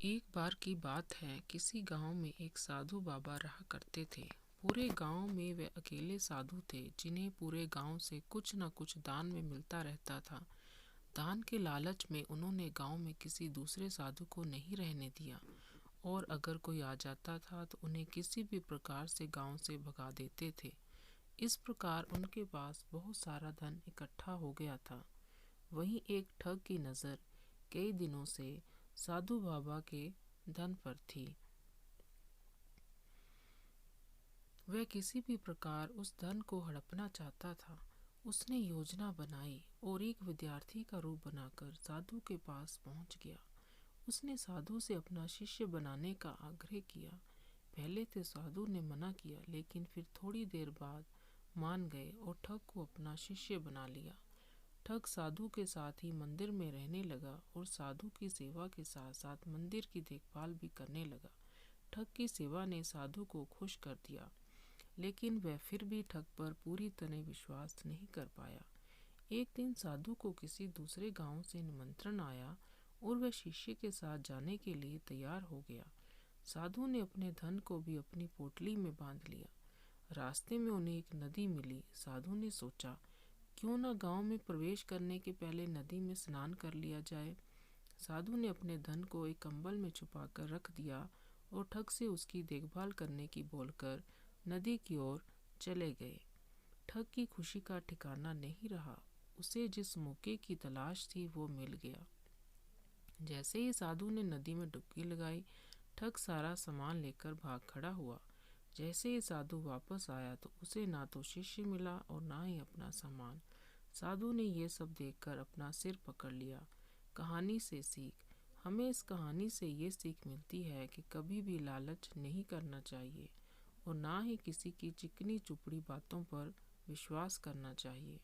एक बार की बात है, किसी गांव में एक साधु बाबा रहा करते थे। पूरे गांव में वे अकेले साधु थे जिन्हें पूरे गांव से कुछ न कुछ दान में मिलता रहता था। दान के लालच में उन्होंने गांव में किसी दूसरे साधु को नहीं रहने दिया, और अगर कोई आ जाता था तो उन्हें किसी भी प्रकार से गांव से भगा देते थे। इस प्रकार उनके पास बहुत सारा धन इकट्ठा हो गया था। वहीं एक ठग की नज़र कई दिनों से साधु बाबा के धन पर थी। वह किसी भी प्रकार उस धन को हड़पना चाहता था। उसने योजना बनाई और एक विद्यार्थी का रूप बनाकर साधु के पास पहुंच गया। उसने साधु से अपना शिष्य बनाने का आग्रह किया। पहले तो साधु ने मना किया, लेकिन फिर थोड़ी देर बाद मान गए और ठग को अपना शिष्य बना लिया। ठग साधु के साथ ही मंदिर में रहने लगा और साधु की सेवा के साथ साथ मंदिर की देखभाल भी करने लगा। ठग की सेवा ने साधु को खुश कर दिया, लेकिन वह फिर भी ठग पर पूरी तरह विश्वास नहीं कर पाया। एक दिन साधु को किसी दूसरे गांव से निमंत्रण आया और वह शिष्य के साथ जाने के लिए तैयार हो गया। साधु ने अपने धन को भी अपनी पोटली में बांध लिया। रास्ते में उन्हें एक नदी मिली। साधु ने सोचा, क्यों न गांव में प्रवेश करने के पहले नदी में स्नान कर लिया जाए। साधु ने अपने धन को एक कंबल में छुपाकर रख दिया और ठग से उसकी देखभाल करने की बोलकर नदी की ओर चले गए। ठग की खुशी का ठिकाना नहीं रहा। उसे जिस मौके की तलाश थी वो मिल गया। जैसे ही साधु ने नदी में डुबकी लगाई, ठग सारा सामान लेकर भाग खड़ा हुआ। जैसे ही साधु वापस आया तो उसे ना तो शिष्य मिला और ना ही अपना सामान। साधु ने ये सब देखकर अपना सिर पकड़ लिया। कहानी से सीख। हमें इस कहानी से ये सीख मिलती है कि कभी भी लालच नहीं करना चाहिए और ना ही किसी की चिकनी चुपड़ी बातों पर विश्वास करना चाहिए।